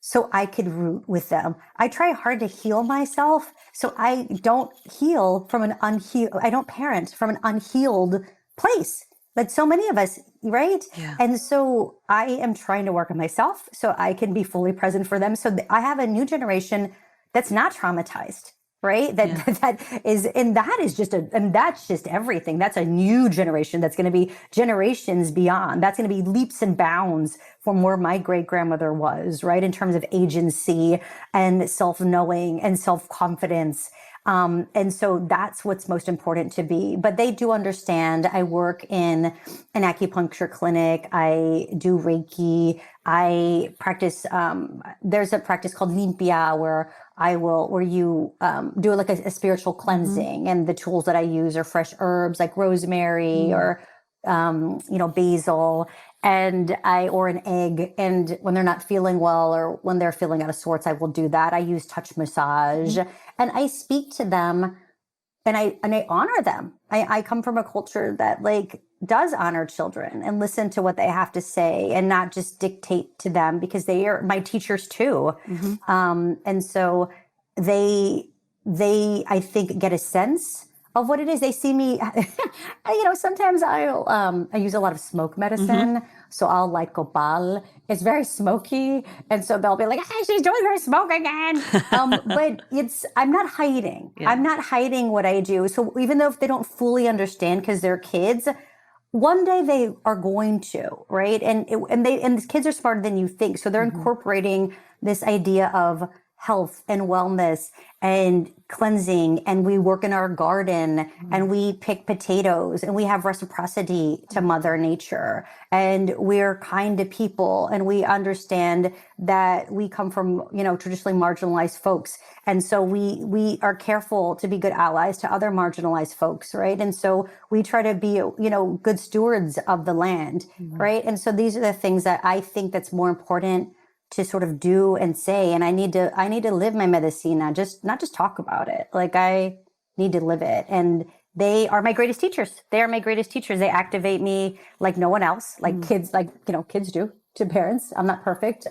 so I could root with them. I try hard to heal myself so I don't I don't parent from an unhealed place. Like so many of us, right? Yeah. And so I am trying to work on myself so I can be fully present for them. So I have a new generation that's not traumatized, right? That is, and that's just everything. That's a new generation that's going to be generations beyond. That's going to be leaps and bounds from where my great grandmother was, right? In terms of agency and self-knowing and self-confidence. And so that's what's most important to be. But they do understand. I work in an acupuncture clinic. I do Reiki. I practice, there's a practice called limpia where you do like a spiritual cleansing. And the tools that I use are fresh herbs like rosemary or basil or an egg. And when they're not feeling well or when they're feeling out of sorts, I will do that. I use touch massage and I speak to them and I honor them. I come from a culture that like does honor children and listen to what they have to say and not just dictate to them because they are my teachers too. And so they, I think, get a sense of what it is. They see me, sometimes I use a lot of smoke medicine. So I'll light copal. It's very smoky. And so they'll be like, hey, she's doing her smoke again. But I'm not hiding. Yeah. I'm not hiding what I do. So even though if they don't fully understand because they're kids, one day they are going to, right? And these kids are smarter than you think. So they're incorporating this idea of health and wellness and cleansing, and we work in our garden and we pick potatoes and we have reciprocity to Mother Nature and we're kind to people and we understand that we come from, traditionally marginalized folks. And so we are careful to be good allies to other marginalized folks, right? And so we try to be, good stewards of the land, right? And so these are the things that I think that's more important to sort of do and say. And I need to live my medicina, not just talk about it. Like I need to live it. And they are my greatest teachers. They are my greatest teachers. They activate me like no one else, like kids, kids do to parents. I'm not perfect.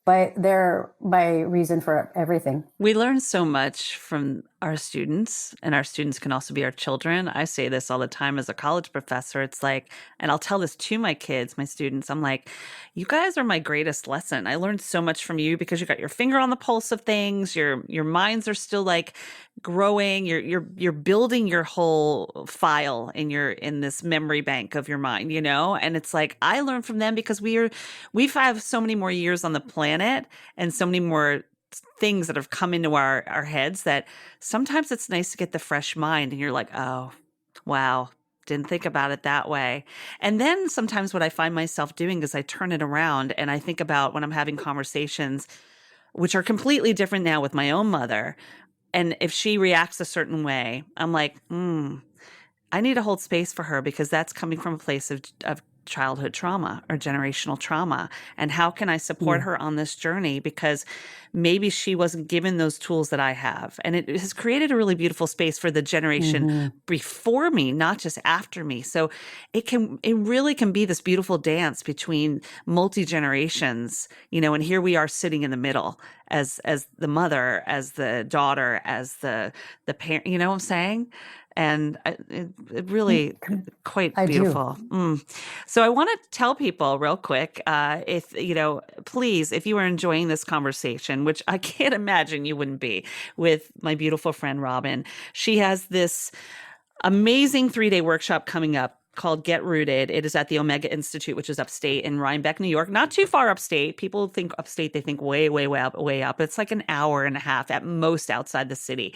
But they're my reason for everything. We learn so much from our students, and our students can also be our children. I say this all the time as a college professor. It's like, and I'll tell this to my kids, my students, I'm like, you guys are my greatest lesson. I learned so much from you because you got your finger on the pulse of things. Your minds are still like growing. You're building your whole file in this memory bank of your mind, and it's like, I learned from them because we have so many more years on the planet and so many more things that have come into our heads that sometimes it's nice to get the fresh mind and you're like, oh, wow, didn't think about it that way. And then sometimes what I find myself doing is I turn it around and I think about when I'm having conversations, which are completely different now with my own mother. And if she reacts a certain way, I'm like, I need to hold space for her because that's coming from a place of childhood trauma or generational trauma. And how can I support her on this journey? Because maybe she wasn't given those tools that I have. And it has created a really beautiful space for the generation before me, not just after me. So it really can be this beautiful dance between multi-generations, and here we are sitting in the middle as the mother, as the daughter, as the parent, you know what I'm saying? And it really quite I do. beautiful. So I want to tell people real quick, if, please, if you are enjoying this conversation, which I can't imagine you wouldn't be, with my beautiful friend Robyn, she has this amazing 3-day workshop coming up called Get Rooted. It is at the Omega Institute, which is upstate in Rhinebeck, New York. Not too far upstate. People think upstate, they think way, way, way up, way up. It's like an hour and a half at most outside the city.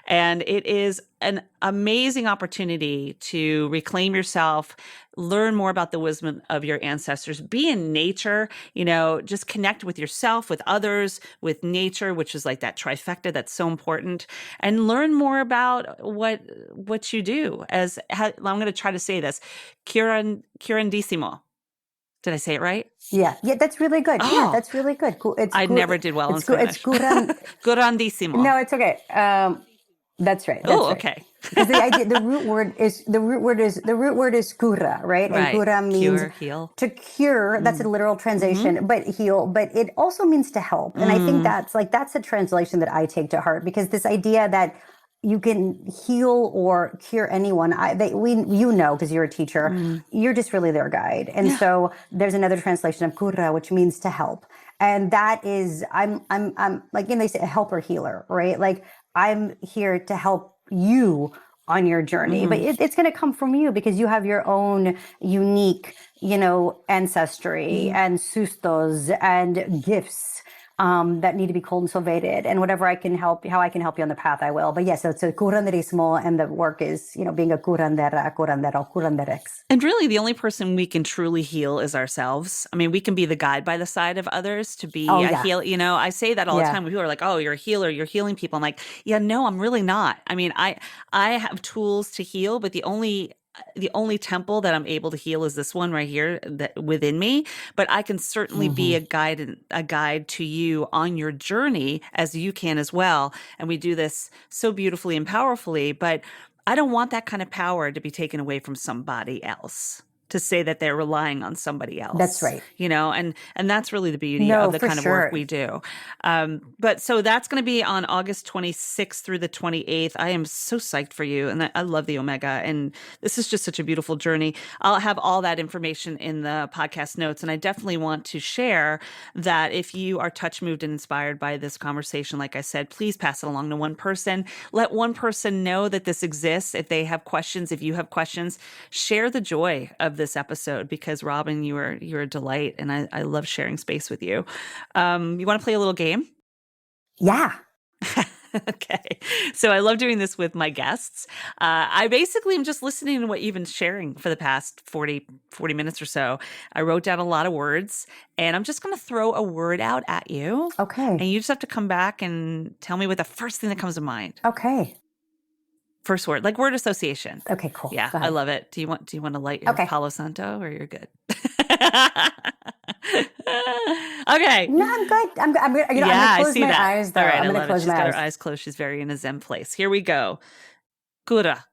And it is an amazing opportunity to reclaim yourself, learn more about the wisdom of your ancestors, be in nature, just connect with yourself, with others, with nature, which is like that trifecta that's so important, and learn more about what you do. I'm going to try to say this, curandissimo. Did I say it right? Yeah, that's really good. Yeah, that's really good. I never did well in Spanish. It's curandissimo. No, it's okay. That's right. That's right. Okay. Because the root word is cura, right? And cura means heal. To cure. That's a literal translation, but heal. But it also means to help. And I think that's a translation that I take to heart, because this idea that you can heal or cure anyone. Because you're a teacher, you're just really their guide. And so there's another translation of cura, which means to help. And that is, I'm like, they say a helper healer, right? Like, I'm here to help you on your journey, but it's going to come from you, because you have your own unique, ancestry and sustos and gifts that need to be cultivated, and how I can help you on the path, I will. But yes, it's a curanderismo, and the work is, being a curandera, curanderex. And really, the only person we can truly heal is ourselves. I mean, we can be the guide by the side of others to be a healer. I say that all the time when people are like, "Oh, you're a healer, you're healing people." I'm like, "Yeah, no, I'm really not." I mean, I have tools to heal, but the only temple that I'm able to heal is this one right here, that within me. But I can certainly be a guide to you on your journey, as you can as well. And we do this so beautifully and powerfully, but I don't want that kind of power to be taken away from somebody else, to say that they're relying on somebody else. That's right. And that's really the beauty of the kind of work we do. But so that's going to be on August 26th through the 28th. I am so psyched for you. And I love the Omega. And this is just such a beautiful journey. I'll have all that information in the podcast notes. And I definitely want to share that if you are touched, moved, and inspired by this conversation, like I said, please pass it along to one person. Let one person know that this exists. If they have questions, if you have questions, share the joy of this episode, because Robyn, you're a delight, and I love sharing space with you. You want to play a little game? Yeah. Okay. So I love doing this with my guests. I basically am just listening to what you've been sharing for the past 40 minutes or so. I wrote down a lot of words, and I'm just going to throw a word out at you. Okay. And you just have to come back and tell me what the first thing that comes to mind. Okay. First word, like word association. Okay, cool. Yeah, I love it. Do you want to light your Palo Santo, or you're good? Okay. No, I'm good. I'm good. I'm going to close my eyes, though. All right, I'm going to close my eyes. She's got her eyes closed. She's very in a Zen place. Here we go. Cura.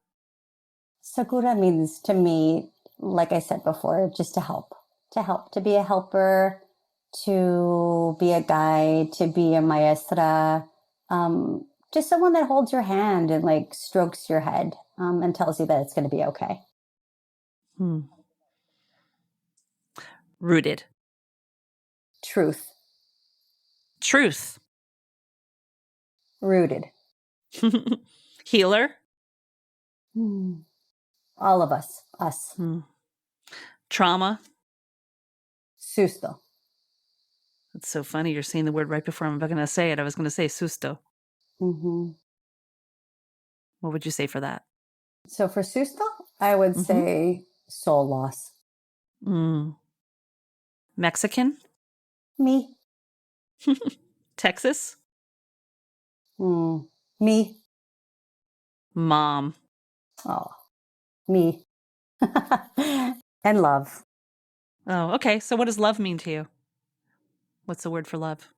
Sakura means to me, like I said before, just to help, to be a helper, to be a guide, to be a maestra, just someone that holds your hand and like strokes your head and tells you that it's going to be okay. Rooted. Truth. Rooted. Healer. All of us. Trauma. Susto. It's so funny. You're saying the word right before I'm going to say it. I was going to say susto. Mm-hmm. What would you say for that? So for susto, I would say soul loss. Mexican? Me. Texas? Me. Mom. Oh, me. And love. Oh, okay. So what does love mean to you? What's the word for love?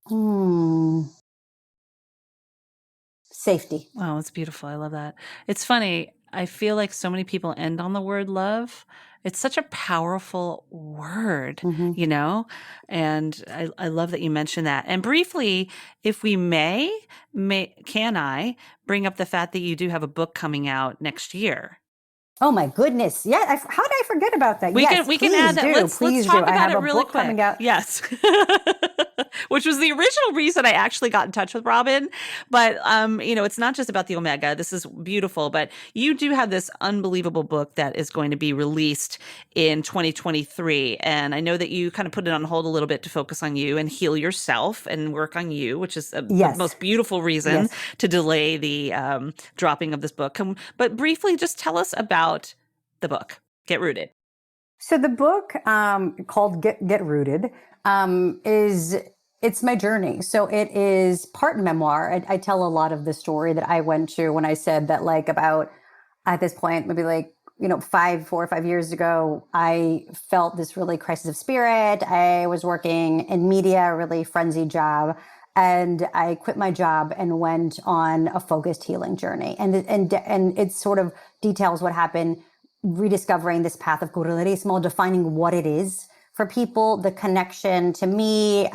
Safety. Oh, it's beautiful. I love that. It's funny. I feel like so many people end on the word love. It's such a powerful word, Mm-hmm. you know? And I love that you mentioned that. And briefly, if we can I bring up the fact that you do have a book coming out next year? Oh my goodness. Yeah. How did I forget about that? We Yes, can add please that. do. Let's Please do. talk I about have it a really book coming quick. out. Yes. Which was the original reason I actually got in touch with Robyn. But it's not just about the Omega. This is beautiful, but you do have this unbelievable book that is going to be released in 2023. And I know that you kind of put it on hold a little bit to focus on you and heal yourself and work on you, which is the Yes. most beautiful reason Yes. to delay the dropping of this book. But briefly, just tell us about the book. Get Rooted. So the book called Get Rooted it's my journey. So it is part memoir. I tell a lot of the story that I went to when I said that, like, about at this point, maybe like 4 or 5 years ago, I felt this really crisis of spirit. I was working in media, a really frenzied job. And I quit my job and went on a focused healing journey. And it sort of details what happened, rediscovering this path of curandera, defining what it is for people, the connection to me,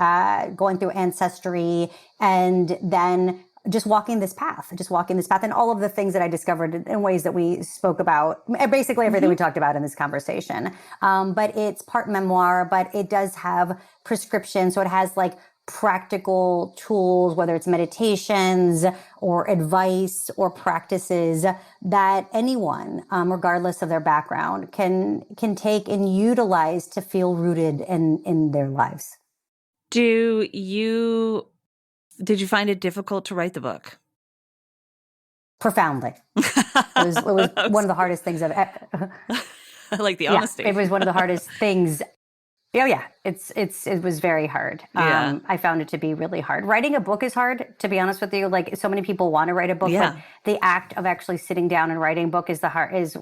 going through ancestry, and then just walking this path, and all of the things that I discovered in ways that we spoke about, basically everything we talked about in this conversation. But it's part memoir, but it does have prescription. So it has like practical tools, whether it's meditations or advice or practices that anyone, regardless of their background, can take and utilize to feel rooted in their lives. Did you find it difficult to write the book? Profoundly. It was one of the hardest things I've I like the honesty. Yeah, it was one of the hardest things. Oh yeah, it was very hard. Yeah. I found it to be really hard. Writing a book is hard, to be honest with you. Like, so many people want to write a book, Yeah. but the act of actually sitting down and writing a book is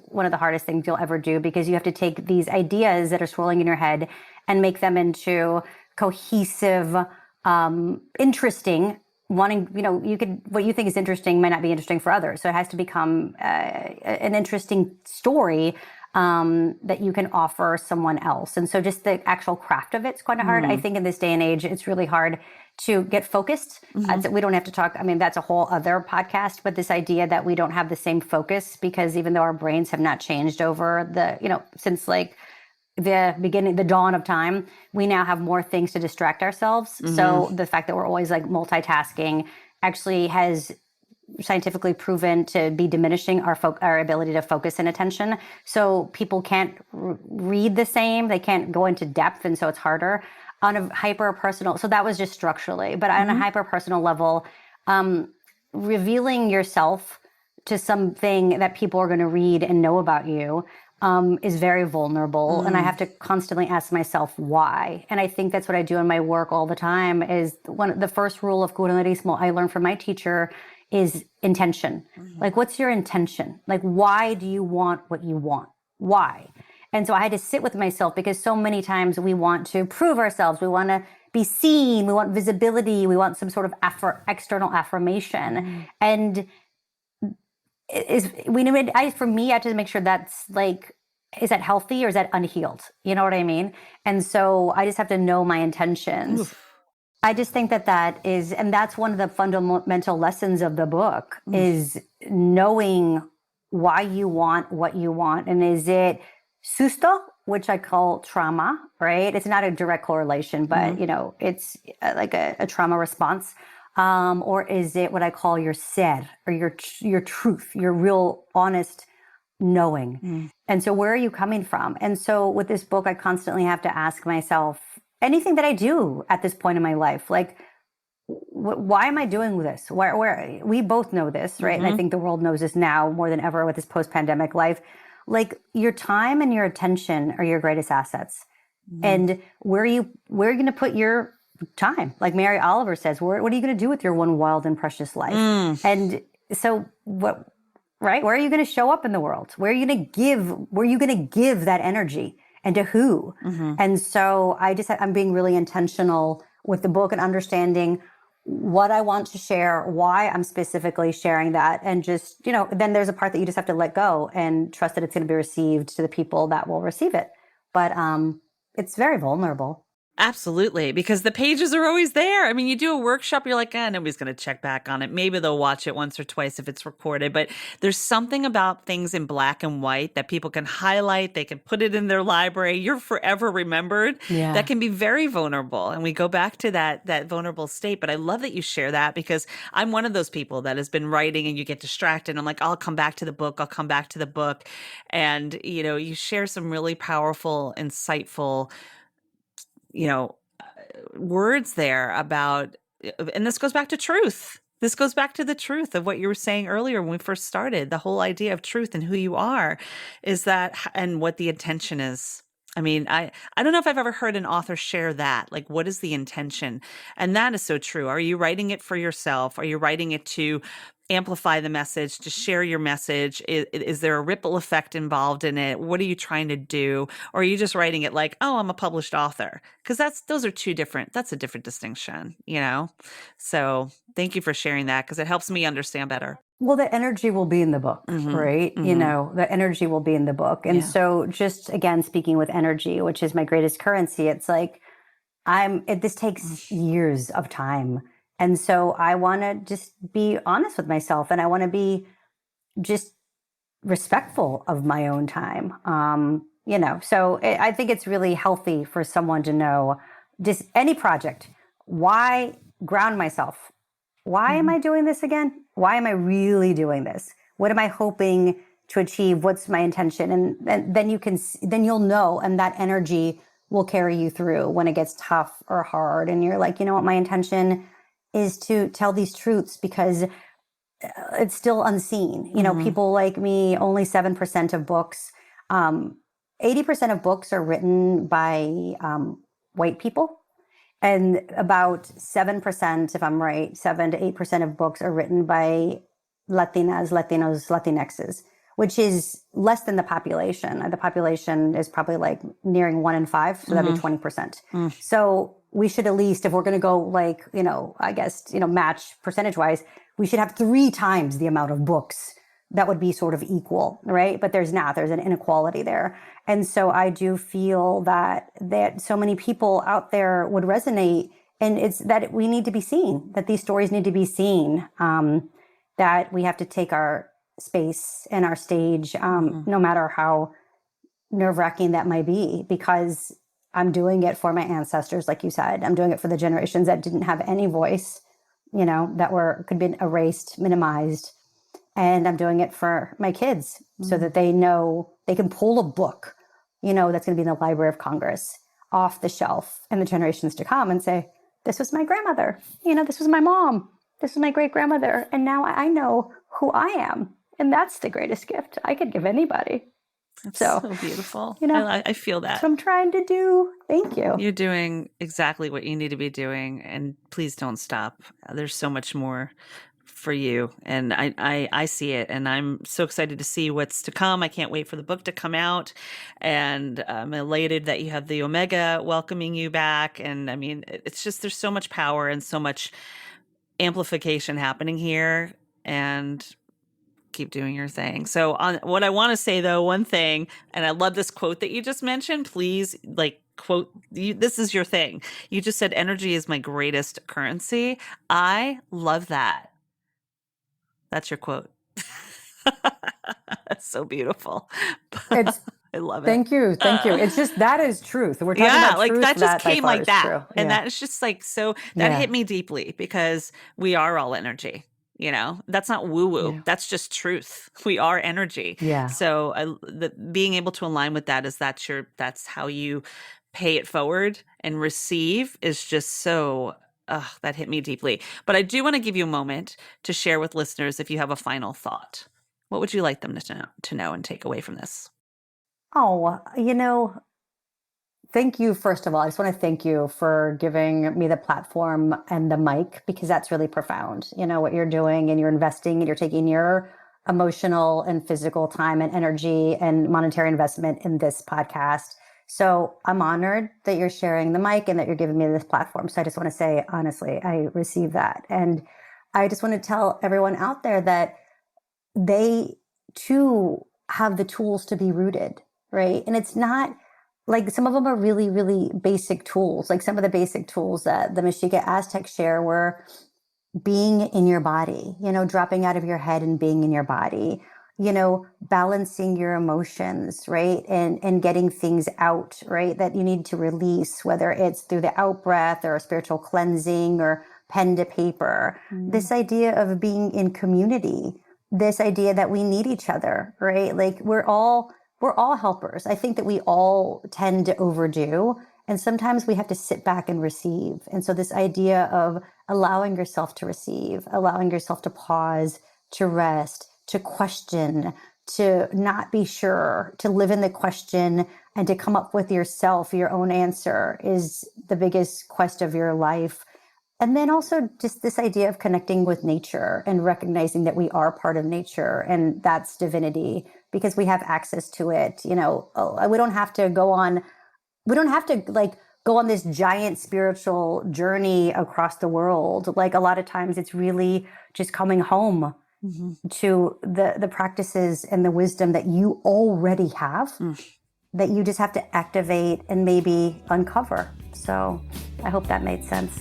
one of the hardest things you'll ever do, because you have to take these ideas that are swirling in your head and make them into cohesive, interesting. What you think is interesting might not be interesting for others. So it has to become an interesting story that you can offer someone else. And so just the actual craft of it's quite hard. I think in this day and age, it's really hard to get focused. We don't have to talk. I mean, that's a whole other podcast, but this idea that we don't have the same focus, because even though our brains have not changed over since like the dawn of time, we now have more things to distract ourselves. So the fact that we're always like multitasking actually has scientifically proven to be diminishing our ability to focus and attention. So people can't read the same, they can't go into depth, and so it's harder on a hyper personal. So that was just structurally, but on a hyper personal level, revealing yourself to something that people are going to read and know about you is very vulnerable. And I have to constantly ask myself why. And I think that's what I do in my work all the time. Is the first rule of curanderismo I learned from my teacher is intention. Like, what's your intention? Like, why do you want what you want? Why? And so I had to sit with myself, because so many times we want to prove ourselves. We want to be seen. We want visibility. We want some sort of external affirmation. And for me, I have to make sure that's like, is that healthy or is that unhealed? You know what I mean? And so I just have to know my intentions. Oof. I just think that is, and that's one of the fundamental lessons of the book, is knowing why you want what you want. And is it susto, which I call trauma, right? It's not a direct correlation, but it's like a trauma response. Or is it what I call your ser, or your truth, your real honest knowing? And so where are you coming from? And so with this book, I constantly have to ask myself, anything that I do at this point in my life, like, why am I doing this? Where we both know this, right? And I think the world knows this now more than ever with this post-pandemic life. Like, your time and your attention are your greatest assets. And where are you going to put your time? Like Mary Oliver says, what are you going to do with your one wild and precious life? And so what, right? Where are you going to show up in the world? Where are you going to give that energy? And to who? And so I'm being really intentional with the book and understanding what I want to share, why I'm specifically sharing that. And just, then there's a part that you just have to let go and trust that it's going to be received to the people that will receive it. But it's very vulnerable. Absolutely, because the pages are always there. I mean, you do a workshop, you're like, nobody's going to check back on it. Maybe they'll watch it once or twice if it's recorded. But there's something about things in black and white that people can highlight. They can put it in their library. You're forever remembered. Yeah. That can be very vulnerable. And we go back to that vulnerable state. But I love that you share that, because I'm one of those people that has been writing and you get distracted. I'm like, I'll come back to the book. I'll come back to the book. And, you share some really powerful, insightful, words there about, and this goes back to truth. This goes back to the truth of what you were saying earlier when we first started. The whole idea of truth and who you are is that, and what the intention is. I mean, I don't know if I've ever heard an author share that. Like, what is the intention? And that is so true. Are you writing it for yourself? Are you writing it to amplify the message, to share your message? Is there a ripple effect involved in it? What are you trying to do? Or are you just writing it like, oh, I'm a published author? Because that's a different distinction, So thank you for sharing that, because it helps me understand better. Well, the energy will be in the book, right? The energy will be in the book. And so just again, speaking with energy, which is my greatest currency, it's like this takes years of time. And so I want to just be honest with myself, and I want to be just respectful of my own time. So I think it's really healthy for someone to know, just any project, why ground myself. Why am I doing this again? Why am I really doing this? What am I hoping to achieve? What's my intention? And then then you'll know, and that energy will carry you through when it gets tough or hard. And you're like, you know what, my intention is to tell these truths because it's still unseen. People like me, only 7% of books, 80% of books are written by white people. And about 7%, if I'm right, 7 to 8% of books are written by Latinas, Latinos, Latinxes, which is less than the population. The population is probably like nearing 1 in 5, so that'd be 20%. So we should at least, if we're going to go like, match percentage-wise, we should have 3 times the amount of books that would be sort of equal, right? But there's not. There's an inequality there. And so I do feel that so many people out there would resonate, and it's that we need to be seen, that these stories need to be seen, that we have to take our space and our stage, no matter how nerve-wracking that might be, because I'm doing it for my ancestors, like you said. I'm doing it for the generations that didn't have any voice, that could be erased, minimized. And I'm doing it for my kids so that they know they can pull a book, that's going to be in the Library of Congress off the shelf in the generations to come and say, this was my grandmother, this was my mom, this was my great grandmother. And now I know who I am. And that's the greatest gift I could give anybody. That's so beautiful. I feel that. That's what I'm trying to do. Thank you. You're doing exactly what you need to be doing. And please don't stop. There's so much more for you. And I see it. And I'm so excited to see what's to come. I can't wait for the book to come out. And I'm elated that you have the Omega welcoming you back. And I mean, it's just, there's so much power and so much amplification happening here. And keep doing your thing. So on what I want to say though, one thing, and I love this quote that you just mentioned, please quote, this is your thing. You just said, energy is my greatest currency. I love that. That's your quote. That's so beautiful. I love it. Thank you. It's just, that is truth. We're talking about truth. That just came like that. True. And that's just so that hit me deeply, because we are all energy. That's not woo-woo. Yeah. That's just truth. We are energy. Yeah. So being able to align with that, that's how you pay it forward and receive, is just so, that hit me deeply. But I do want to give you a moment to share with listeners if you have a final thought. What would you like them to know and take away from this? Oh, thank you, first of all. I just want to thank you for giving me the platform and the mic, because that's really profound. What you're doing, and you're investing, and you're taking your emotional and physical time and energy and monetary investment in this podcast So I'm honored that you're sharing the mic and that you're giving me this platform. So I just want to say, honestly, I receive that. And I just want to tell everyone out there that they too have the tools to be rooted, right? And it's not like some of them are really, really basic tools. Like some of the basic tools that the Mexica Aztecs share were being in your body, dropping out of your head and being in your body, balancing your emotions, right? And getting things out, right? That you need to release, whether it's through the out breath or a spiritual cleansing or pen to paper. This idea of being in community, this idea that we need each other, right? Like we're all helpers. I think that we all tend to overdo, and sometimes we have to sit back and receive. And so this idea of allowing yourself to receive, allowing yourself to pause, to rest, to question, to not be sure, to live in the question and to come up with yourself, your own answer is the biggest quest of your life. And then also just this idea of connecting with nature and recognizing that we are part of nature, and that's divinity because we have access to it. We don't have to go on this giant spiritual journey across the world. Like a lot of times it's really just coming home to the practices and the wisdom that you already have that you just have to activate and maybe uncover. So I hope that made sense.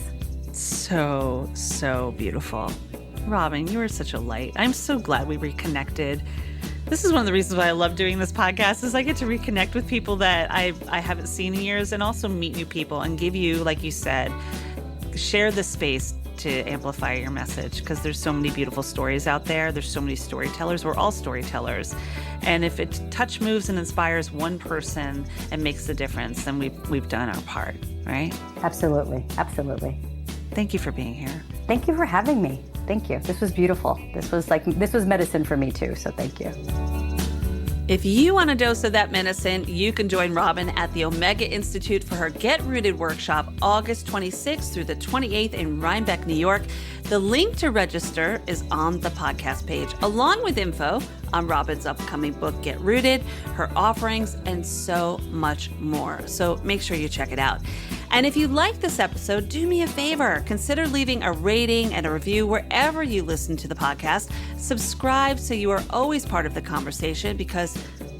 So, so beautiful. Robyn, you are such a light. I'm so glad we reconnected. This is one of the reasons why I love doing this podcast is I get to reconnect with people that I haven't seen in years and also meet new people and give you, like you said, share the space to amplify your message because there's so many beautiful stories out there. There's so many storytellers. We're all storytellers. And if it touch, moves, and inspires one person and makes a difference, then we've done our part, right? Absolutely. Absolutely. Thank you for being here. Thank you for having me. Thank you. This was beautiful. This was medicine for me too. So thank you. If you want a dose of that medicine, you can join Robyn at the Omega Institute for her Get Rooted workshop August 26th through the 28th in Rhinebeck, New York. The link to register is on the podcast page, along with info on Robyn's upcoming book, Get Rooted, her offerings, and so much more. So make sure you check it out. And if you like this episode, do me a favor. Consider leaving a rating and a review wherever you listen to the podcast. Subscribe so you are always part of the conversation because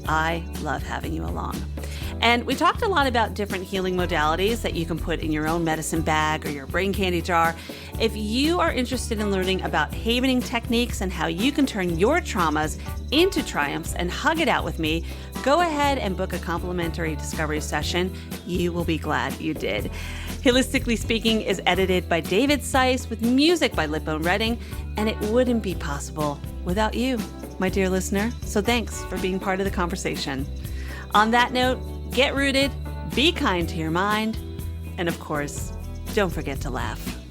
I love having you along. And we talked a lot about different healing modalities that you can put in your own medicine bag or your brain candy jar. If you are interested in learning about havening techniques and how you can turn your traumas into triumphs and hug it out with me, go ahead and book a complimentary discovery session. You will be glad you did. Holistically Speaking is edited by David Seiss with music by Lipone Redding, and it wouldn't be possible without you, my dear listener. So thanks for being part of the conversation. On that note, get rooted, be kind to your mind, and of course, don't forget to laugh.